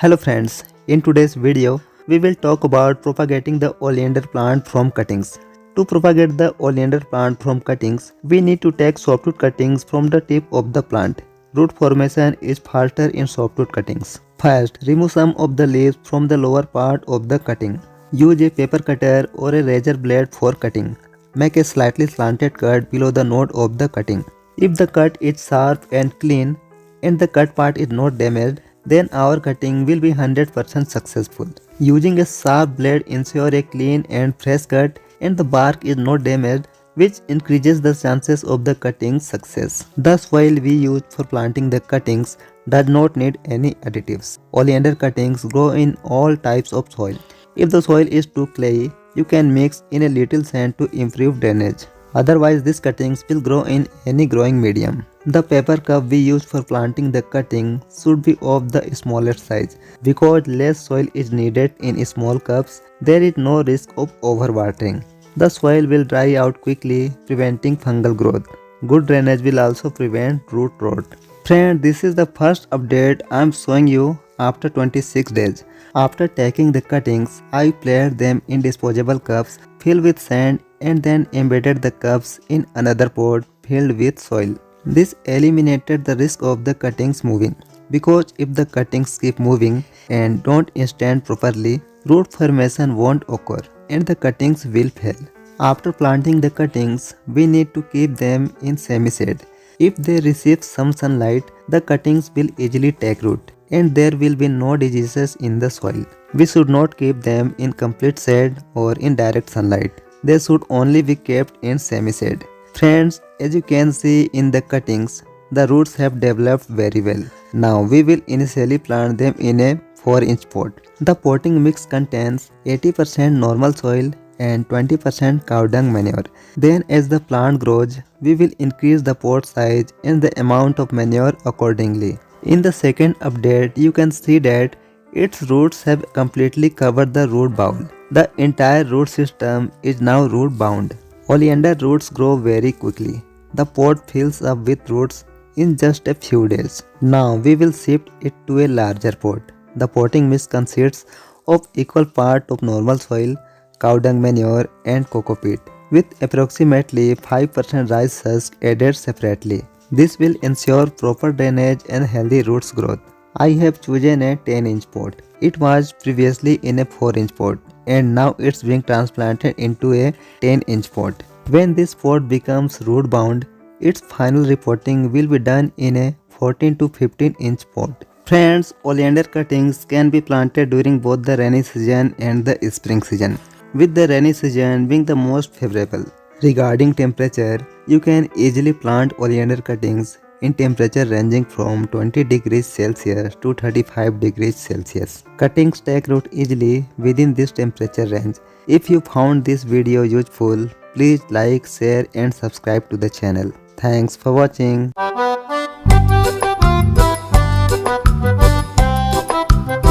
Hello friends, in today's video, we will talk about propagating the oleander plant from cuttings. To propagate the oleander plant from cuttings, we need to take softwood cuttings from the tip of the plant. Root formation is faster in softwood cuttings. First, remove some of the leaves from the lower part of the cutting. Use a paper cutter or a razor blade for cutting. Make a slightly slanted cut below the node of the cutting. If the cut is sharp and clean and the cut part is not damaged, then our cutting will be 100% successful. Using a sharp blade ensure a clean and fresh cut and the bark is not damaged, which increases the chances of the cutting success. The soil we use for planting the cuttings does not need any additives. Oleander cuttings grow in all types of soil. If the soil is too clayey, you can mix in a little sand to improve drainage. Otherwise, these cuttings will grow in any growing medium. The paper cup we use for planting the cutting should be of the smaller size. Because less soil is needed in small cups, there is no risk of overwatering. The soil will dry out quickly, preventing fungal growth. Good drainage will also prevent root rot. Friend, this is the first update I am showing you after 26 days. After taking the cuttings, I placed them in disposable cups filled with sand and then embedded the cups in another pot filled with soil. This eliminated the risk of the cuttings moving, because if the cuttings keep moving and don't stand properly, root formation won't occur and the cuttings will fail. After planting the cuttings, we need to keep them in semi-shade. If they receive some sunlight, the cuttings will easily take root and there will be no diseases in the soil. We should not keep them in complete shade or in direct sunlight. They should only be kept in semi-shade. Friends, as you can see in the cuttings, the roots have developed very well. Now we will initially plant them in a 4-inch pot. The potting mix contains 80% normal soil and 20% cow dung manure. Then as the plant grows, we will increase the pot size and the amount of manure accordingly. In the second update, you can see that its roots have completely covered the root bowl. The entire root system is now root bound. Oleander roots grow very quickly. The pot fills up with roots in just a few days. Now we will shift it to a larger pot. The potting mix consists of equal part of normal soil, cow dung manure and coco peat, with approximately 5% rice husk added separately. This will ensure proper drainage and healthy roots growth. I have chosen a 10-inch pot. It was previously in a 4-inch pot and now it's being transplanted into a 10-inch pot. When this pot becomes root bound, its final repotting will be done in a 14 to 15-inch pot. Friends, oleander cuttings can be planted during both the rainy season and the spring season, with the rainy season being the most favorable. Regarding temperature, you can easily plant oleander cuttings in temperature ranging from 20 degrees Celsius to 35 degrees Celsius. Cuttings take root easily within this temperature range. If you found this video useful, please like, share and subscribe to the channel. Thanks for watching.